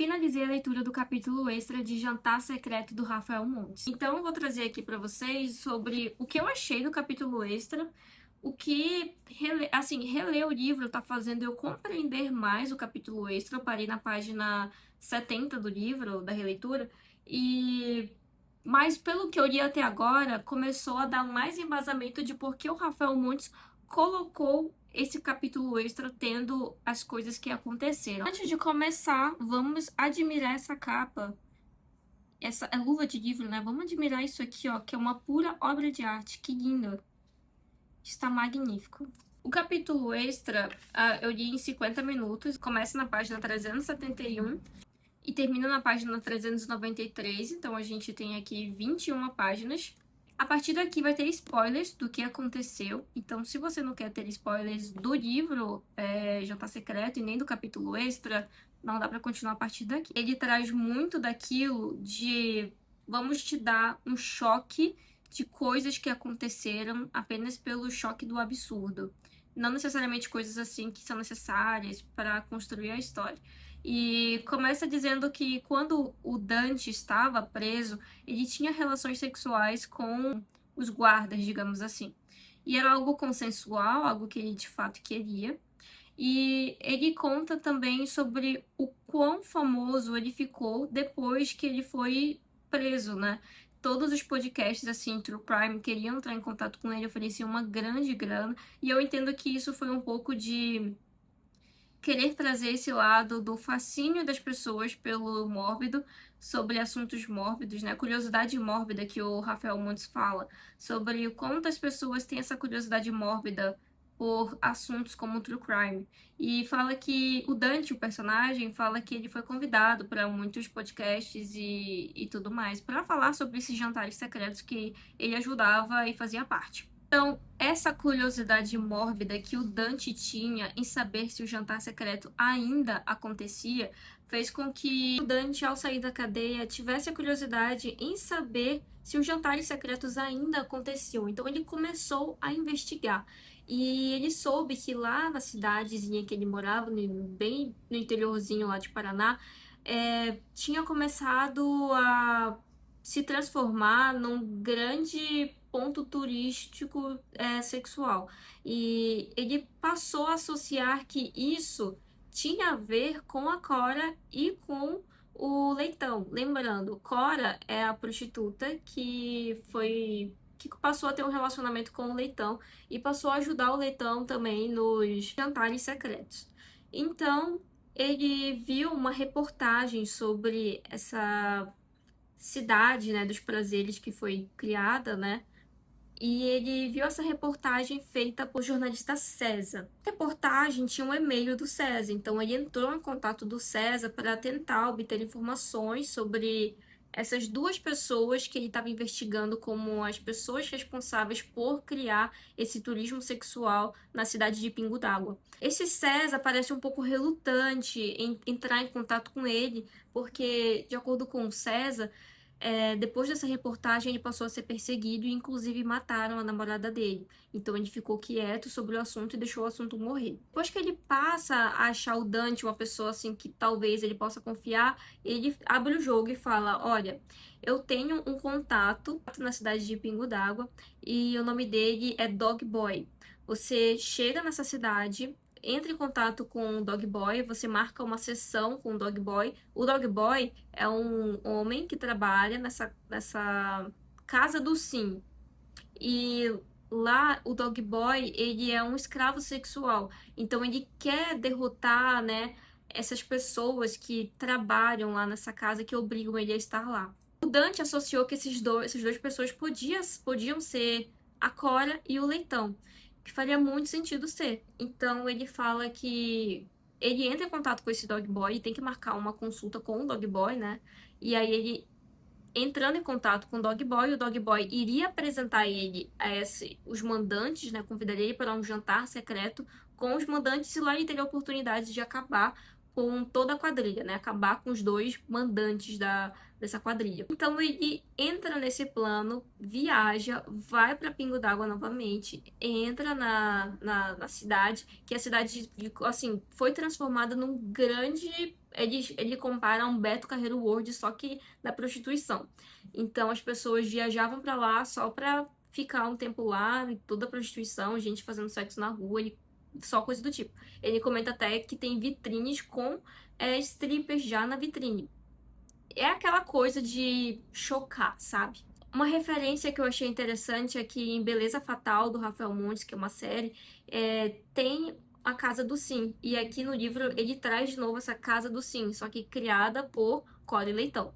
finalizei a leitura do capítulo extra de Jantar Secreto do Rafael Montes. Então, eu vou trazer aqui para vocês sobre o que eu achei do capítulo extra, o que, reler o livro tá fazendo eu compreender mais o capítulo extra. Eu parei na página 70 do livro, da releitura, e... Mas, pelo que eu li até agora, começou a dar mais embasamento de por que o Rafael Montes colocou esse capítulo extra tendo as coisas que aconteceram. Antes de começar, vamos admirar essa capa. Essa é luva de livro, né? Vamos admirar isso aqui, ó, que é uma pura obra de arte. Que lindo. Está magnífico. O capítulo extra, eu li em 50 minutos. Começa na página 371 e termina na página 393. Então, a gente tem aqui 21 páginas. A partir daqui vai ter spoilers do que aconteceu. Então, se você não quer ter spoilers do livro Jantar Secreto e nem do capítulo extra, não dá pra continuar a partir daqui. Ele traz muito daquilo de... Vamos te dar um choque de coisas que aconteceram apenas pelo choque do absurdo. Não necessariamente coisas assim que são necessárias para construir a história. E começa dizendo que quando o Dante estava preso, ele tinha relações sexuais com os guardas, digamos assim. E era algo consensual, algo que ele de fato queria. E ele conta também sobre o quão famoso ele ficou depois que ele foi preso, né? Todos os podcasts, assim, True Crime, queriam entrar em contato com ele, ofereciam uma grande grana. E eu entendo que isso foi um pouco de querer trazer esse lado do fascínio das pessoas pelo mórbido, sobre assuntos mórbidos, né? A curiosidade mórbida que o Rafael Montes fala, sobre o quanto as pessoas têm essa curiosidade mórbida por assuntos como true crime. E fala que o Dante, o personagem, fala que ele foi convidado para muitos podcasts e tudo mais, para falar sobre esses jantares secretos que ele ajudava e fazia parte. Então, essa curiosidade mórbida que o Dante tinha em saber se o jantar secreto ainda acontecia, fez com que o Dante, ao sair da cadeia, tivesse a curiosidade em saber se os jantares secretos ainda aconteciam. Então, ele começou a investigar. E ele soube que lá na cidadezinha que ele morava, bem no interiorzinho lá de Paraná, tinha começado a se transformar num grande ponto turístico sexual. E ele passou a associar que isso tinha a ver com a Cora e com o Leitão. Lembrando, Cora é a prostituta que passou a ter um relacionamento com o Leitão e passou a ajudar o Leitão também nos jantares secretos. Então, ele viu uma reportagem sobre essa cidade, né, dos prazeres que foi criada, né? E ele viu essa reportagem feita por jornalista César. A reportagem tinha um e-mail do César, então ele entrou em contato do César para tentar obter informações sobre essas duas pessoas que ele estava investigando como as pessoas responsáveis por criar esse turismo sexual na cidade de Pingo d'Água. Esse César parece um pouco relutante em entrar em contato com ele, porque, de acordo com o César, depois dessa reportagem, ele passou a ser perseguido e, inclusive, mataram a namorada dele. Então, ele ficou quieto sobre o assunto e deixou o assunto morrer. Depois que ele passa a achar o Dante uma pessoa assim que talvez ele possa confiar, ele abre o jogo e fala: olha, eu tenho um contato na cidade de Pingo d'Água e o nome dele é Dog Boy. Você chega nessa cidade, entra em contato com o Dog Boy, você marca uma sessão com o Dog Boy. O Dog Boy é um homem que trabalha nessa casa do Sim. E lá o Dog Boy, ele é um escravo sexual. Então ele quer derrotar, né, essas pessoas que trabalham lá nessa casa que obrigam ele a estar lá. O Dante associou que essas duas pessoas podiam ser a Cora e o Leitão, que faria muito sentido ser. Então ele fala que ele entra em contato com esse Dog Boy e tem que marcar uma consulta com o Dog Boy, né? E aí ele, entrando em contato com o Dog Boy iria apresentar ele a os mandantes, né? Convidaria ele para um jantar secreto com os mandantes e lá ele teria a oportunidade de acabar com toda a quadrilha, né? Acabar com os dois mandantes dessa quadrilha. Então ele entra nesse plano, viaja, vai para Pingo d'Água novamente, entra na cidade, que a cidade, assim, foi transformada num grande. Ele compara a um Beto Carreiro World, só que da prostituição. Então as pessoas viajavam para lá só para ficar um tempo lá, toda a prostituição, gente fazendo sexo na rua, só coisa do tipo. Ele comenta até que tem vitrines com strippers já na vitrine. É aquela coisa de chocar, sabe? Uma referência que eu achei interessante é que em Beleza Fatal, do Rafael Montes, que é uma série, tem a Casa do Sim. E aqui no livro ele traz de novo essa Casa do Sim, só que criada por Core Leitão.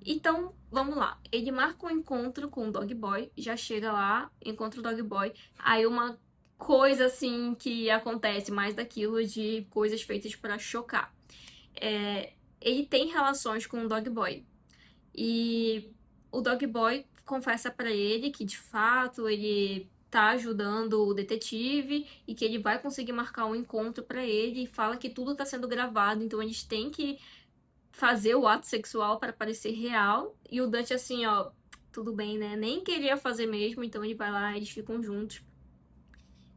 Então, vamos lá. Ele marca um encontro com o Dog Boy, já chega lá, encontra o Dog Boy. Aí uma coisa assim que acontece, mais daquilo de coisas feitas para chocar. Ele tem relações com o Dog Boy. E o Dog Boy confessa pra ele que de fato ele tá ajudando o detetive e que ele vai conseguir marcar um encontro pra ele e fala que tudo tá sendo gravado, então eles têm que fazer o ato sexual para parecer real. E o Dante assim, ó, tudo bem, né? Nem queria fazer mesmo, então ele vai lá, eles ficam juntos.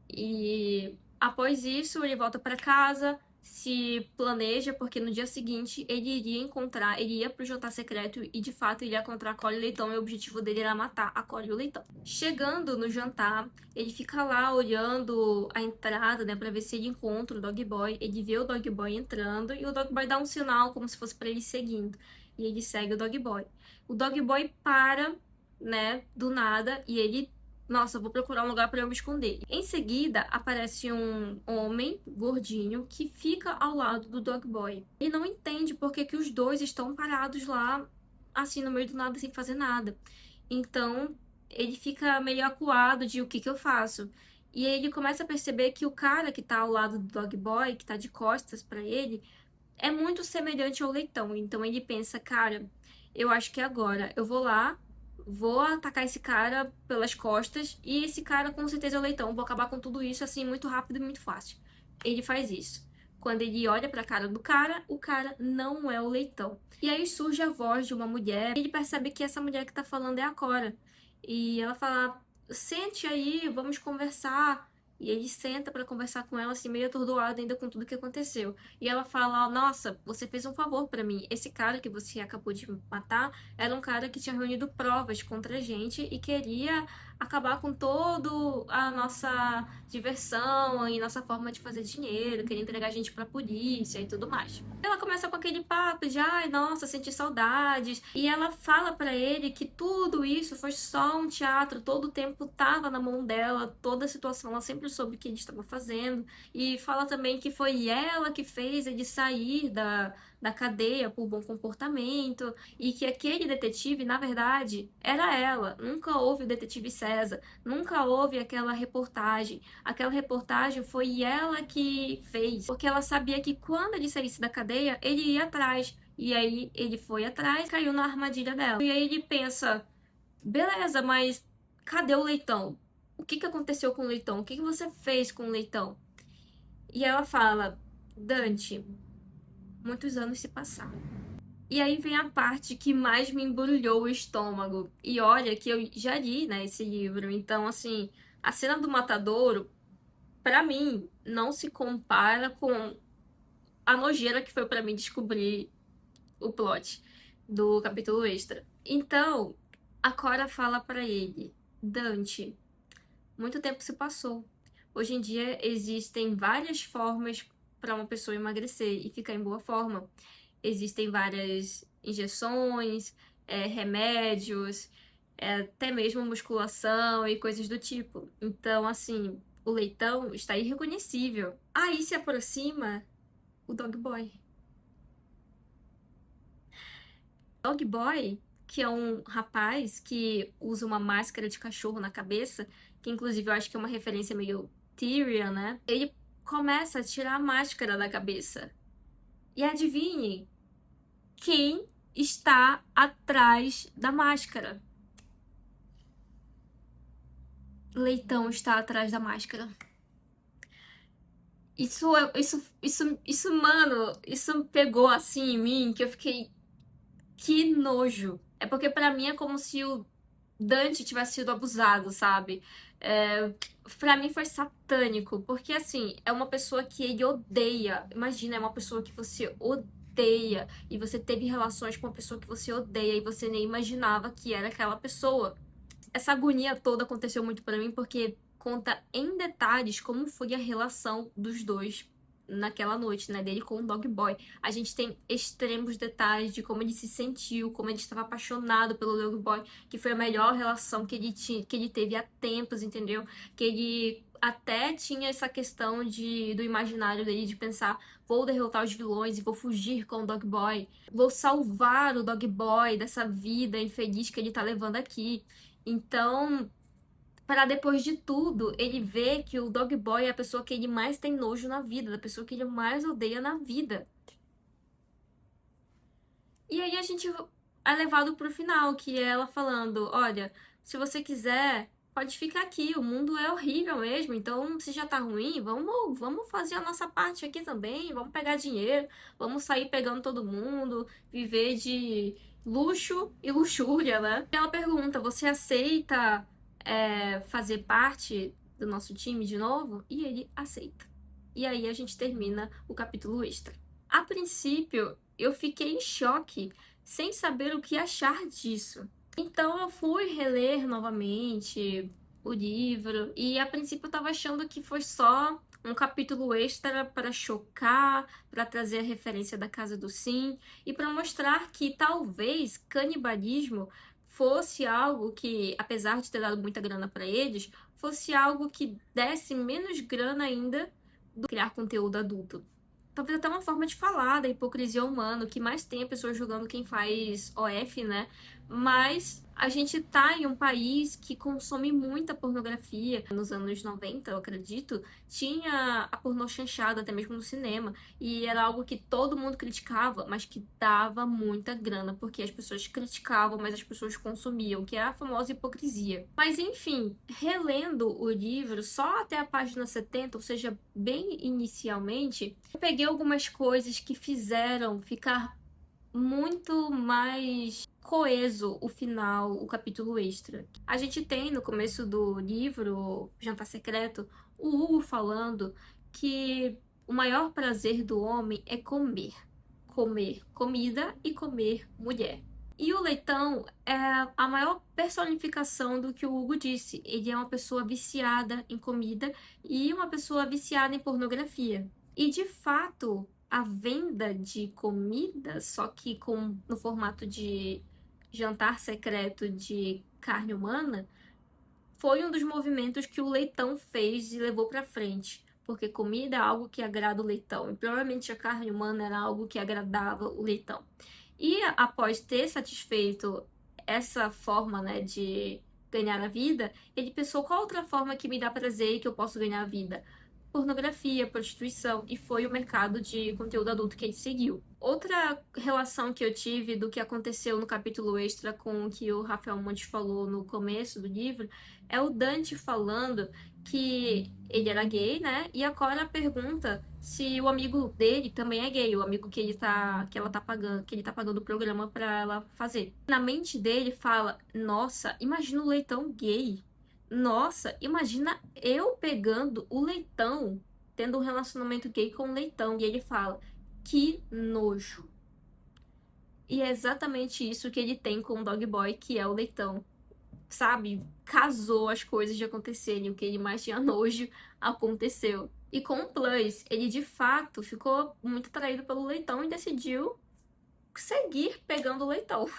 E após isso, ele volta para casa, se planeja, porque no dia seguinte ele iria encontrar, ele ia pro jantar secreto e de fato ele ia encontrar a Cole Leitão e o objetivo dele era matar a Cole e o Leitão. Chegando no jantar, ele fica lá olhando a entrada, né, pra ver se ele encontra o Dog Boy. Ele vê o Dog Boy entrando e o Dog Boy dá um sinal como se fosse para ele seguindo. E ele segue o Dog Boy. O Dog Boy para, né, do nada e ele nossa, vou procurar um lugar para eu me esconder. Em seguida, aparece um homem gordinho que fica ao lado do Dog Boy. Ele não entende por que os dois estão parados lá, assim, no meio do nada, sem fazer nada. Então, ele fica meio acuado de o que que eu faço. E aí ele começa a perceber que o cara que tá ao lado do Dog Boy, que tá de costas para ele, é muito semelhante ao Leitão. Então ele pensa, cara, eu acho que agora eu vou lá, vou atacar esse cara pelas costas e esse cara com certeza é o Leitão. Vou acabar com tudo isso assim muito rápido e muito fácil. Ele faz isso. Quando ele olha pra cara do cara, o cara não é o Leitão. E aí surge a voz de uma mulher. E ele percebe que essa mulher que tá falando é a Cora. E ela fala: sente aí, vamos conversar. E ele senta pra conversar com ela, assim, meio atordoado ainda com tudo que aconteceu. E ela fala: nossa, você fez um favor pra mim. Esse cara que você acabou de matar era um cara que tinha reunido provas contra a gente e queria acabar com toda a nossa diversão e nossa forma de fazer dinheiro, queria entregar a gente pra polícia e tudo mais. Ela começa com aquele papo de, ai, nossa, senti saudades. E ela fala pra ele que tudo isso foi só um teatro, todo o tempo tava na mão dela, toda a situação, ela sempre soube o que ele estava fazendo. E fala também que foi ela que fez ele sair da cadeia por bom comportamento e que aquele detetive, na verdade, era ela. Nunca houve o detetive César, nunca houve aquela reportagem. Aquela reportagem foi ela que fez, porque ela sabia que quando ele saísse da cadeia, ele ia atrás. E aí ele foi atrás, caiu na armadilha dela. E aí ele pensa, beleza, mas cadê o Leitão? O que que aconteceu com o Leitão? O que que você fez com o Leitão? E ela fala, Dante, muitos anos se passaram. E aí vem a parte que mais me embrulhou o estômago. E olha que eu já li, né, esse livro. Então, assim, a cena do matadouro, pra mim, não se compara com a nojeira que foi pra mim descobrir o plot do capítulo extra. Então, a Cora fala pra ele, Dante, muito tempo se passou. Hoje em dia existem várias formas para uma pessoa emagrecer e ficar em boa forma. Existem várias injeções, remédios, até mesmo musculação e coisas do tipo. Então, assim, o Leitão está irreconhecível. Aí se aproxima o Dog Boy. Dog Boy, que é um rapaz que usa uma máscara de cachorro na cabeça, que inclusive eu acho que é uma referência meio Tyrion, né? Ele começa a tirar a máscara da cabeça. E adivinhe quem está atrás da máscara? Leitão está atrás da máscara. Mano, isso pegou assim em mim que eu fiquei, que nojo. É porque pra mim é como se o Dante tivesse sido abusado, sabe? É, para mim foi satânico, porque assim, é uma pessoa que ele odeia. Imagina, é uma pessoa que você odeia e você teve relações com uma pessoa que você odeia e você nem imaginava que era aquela pessoa. Essa agonia toda aconteceu muito pra mim porque conta em detalhes como foi a relação dos dois naquela noite, né, dele com o Dog Boy. A gente tem extremos detalhes de como ele se sentiu, como ele estava apaixonado pelo Dog Boy, que foi a melhor relação que ele tinha, que ele teve há tempos, entendeu? Que ele até tinha essa questão do imaginário dele de pensar, vou derrotar os vilões e vou fugir com o Dog Boy, vou salvar o Dog Boy dessa vida infeliz que ele tá levando aqui. Então, para depois de tudo, ele ver que o Dog Boy é a pessoa que ele mais tem nojo na vida, da pessoa que ele mais odeia na vida. E aí a gente é levado pro final, que é ela falando, olha, se você quiser, pode ficar aqui, o mundo é horrível mesmo, então se já tá ruim, vamos fazer a nossa parte aqui também, vamos pegar dinheiro, vamos sair pegando todo mundo, viver de luxo e luxúria, né? E ela pergunta, você aceita fazer parte do nosso time de novo? E ele aceita. E aí a gente termina o capítulo extra. A princípio, eu fiquei em choque, sem saber o que achar disso. Então eu fui reler novamente o livro e a princípio eu tava achando que foi só um capítulo extra para chocar, para trazer a referência da Casa do Sim e para mostrar que talvez canibalismo fosse algo que, apesar de ter dado muita grana para eles, fosse algo que desse menos grana ainda do que criar conteúdo adulto. Talvez até uma forma de falar da hipocrisia humana, o que mais tem é pessoas julgando quem faz OF, né? Mas a gente tá em um país que consome muita pornografia. Nos anos 90, eu acredito, tinha a pornô chanchada, até mesmo no cinema. E era algo que todo mundo criticava, mas que dava muita grana, porque as pessoas criticavam, mas as pessoas consumiam, que é a famosa hipocrisia. Mas enfim, relendo o livro só até a página 70, ou seja, bem inicialmente, eu peguei algumas coisas que fizeram ficar muito mais coeso o final, o capítulo extra. A gente tem no começo do livro, Jantar Secreto, o Hugo falando que o maior prazer do homem é comer. Comer comida e comer mulher. E o Leitão é a maior personificação do que o Hugo disse. Ele é uma pessoa viciada em comida e uma pessoa viciada em pornografia. E de fato, a venda de comida, só que no formato de jantar secreto de carne humana, foi um dos movimentos que o Leitão fez e levou para frente. Porque comida é algo que agrada o Leitão. E provavelmente a carne humana era algo que agradava o Leitão. E após ter satisfeito essa forma, né, de ganhar a vida, ele pensou qual outra forma que me dá prazer e que eu posso ganhar a vida? Pornografia, prostituição, e foi o mercado de conteúdo adulto que ele seguiu. Outra relação que eu tive do que aconteceu no capítulo extra com o que o Rafael Montes falou no começo do livro é o Dante falando que ele era gay, né? E a Cora pergunta se o amigo dele também é gay, o amigo que ela tá pagando, que ele tá pagando o programa pra ela fazer. Na mente dele fala: "Nossa, imagina o Leitão gay. Nossa, imagina eu pegando o Leitão, tendo um relacionamento gay com o Leitão". E ele fala: "Que nojo". E é exatamente isso que ele tem com o Dog Boy, que é o Leitão. Sabe? Casou as coisas de acontecerem. O que ele mais tinha nojo aconteceu. E com o Plus, ele de fato ficou muito atraído pelo Leitão e decidiu seguir pegando o Leitão.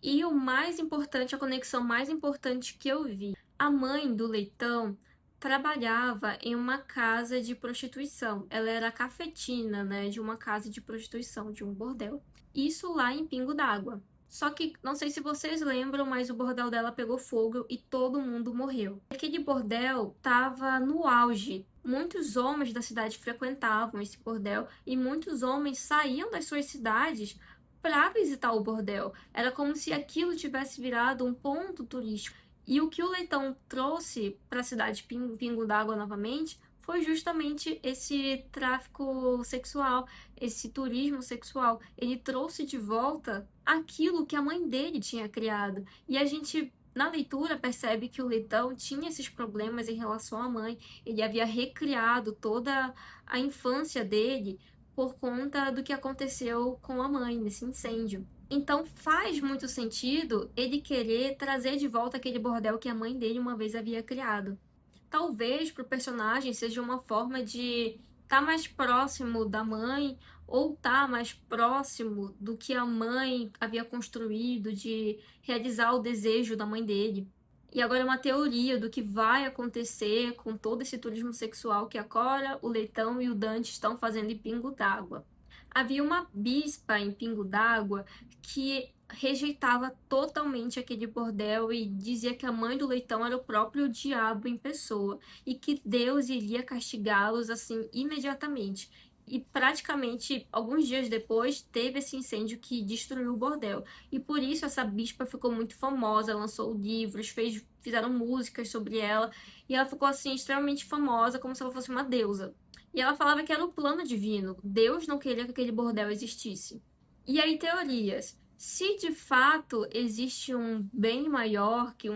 E o mais importante, a conexão mais importante que eu vi, a mãe do Leitão trabalhava em uma casa de prostituição. Ela era cafetina, né, de uma casa de prostituição, de um bordel. Isso lá em Pingo d'Água. Só que, não sei se vocês lembram, mas o bordel dela pegou fogo e todo mundo morreu. Aquele bordel estava no auge. Muitos homens da cidade frequentavam esse bordel e muitos homens saíam das suas cidades para visitar o bordel. Era como se aquilo tivesse virado um ponto turístico. E o que o Leitão trouxe para a cidade de Pingo d'Água novamente foi justamente esse tráfico sexual, esse turismo sexual. Ele trouxe de volta aquilo que a mãe dele tinha criado. E a gente, na leitura, percebe que o Leitão tinha esses problemas em relação à mãe. Ele havia recriado toda a infância dele por conta do que aconteceu com a mãe nesse incêndio. Então faz muito sentido ele querer trazer de volta aquele bordel que a mãe dele uma vez havia criado. Talvez para o personagem seja uma forma de estar mais próximo da mãe ou estar mais próximo do que a mãe havia construído, de realizar o desejo da mãe dele. E agora uma teoria do que vai acontecer com todo esse turismo sexual que a Cora, o Leitão e o Dante estão fazendo em Pingo d'Água. Havia uma bispa em Pingo d'Água que rejeitava totalmente aquele bordel e dizia que a mãe do Leitão era o próprio diabo em pessoa e que Deus iria castigá-los assim imediatamente. E praticamente alguns dias depois teve esse incêndio que destruiu o bordel. E por isso essa bispa ficou muito famosa, lançou livros, fizeram músicas sobre ela, e ela ficou assim extremamente famosa, como se ela fosse uma deusa. E ela falava que era o plano divino. Deus não queria que aquele bordel existisse. E aí, teorias. Se de fato existe um bem maior, que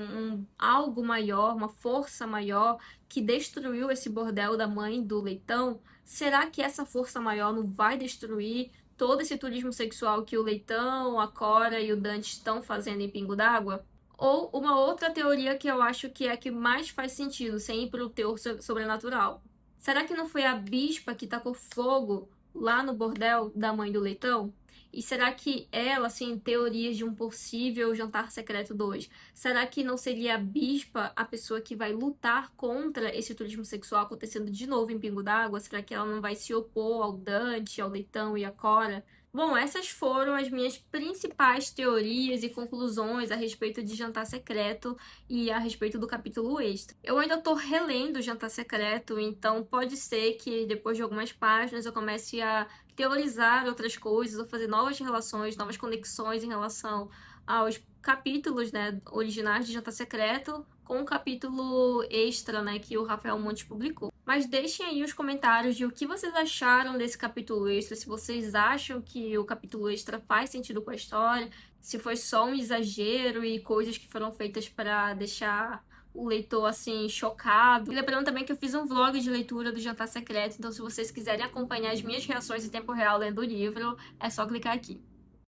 algo maior, uma força maior que destruiu esse bordel da mãe do Leitão, será que essa força maior não vai destruir todo esse turismo sexual que o Leitão, a Cora e o Dante estão fazendo em Pingo d'Água? Ou uma outra teoria que eu acho que é a que mais faz sentido, sem ir para o teor sobrenatural. Será que não foi a bispa que tacou fogo lá no bordel da mãe do Leitão? E será que ela, assim, teorias de um possível jantar secreto 2, será que não seria a bispa a pessoa que vai lutar contra esse turismo sexual acontecendo de novo em Pingo d'Água? Será que ela não vai se opor ao Dante, ao Leitão e à Cora? Bom, essas foram as minhas principais teorias e conclusões a respeito de Jantar Secreto e a respeito do capítulo extra. Eu ainda tô relendo o Jantar Secreto, então pode ser que depois de algumas páginas eu comece a teorizar outras coisas ou fazer novas relações, novas conexões em relação aos capítulos, né, originais de Jantar Secreto com o capítulo extra, né, que o Rafael Montes publicou. Mas deixem aí os comentários de o que vocês acharam desse capítulo extra, se vocês acham que o capítulo extra faz sentido com a história, se foi só um exagero e coisas que foram feitas para deixar o leitor assim chocado. E lembrando também que eu fiz um vlog de leitura do Jantar Secreto, então se vocês quiserem acompanhar as minhas reações em tempo real lendo o livro, é só clicar aqui.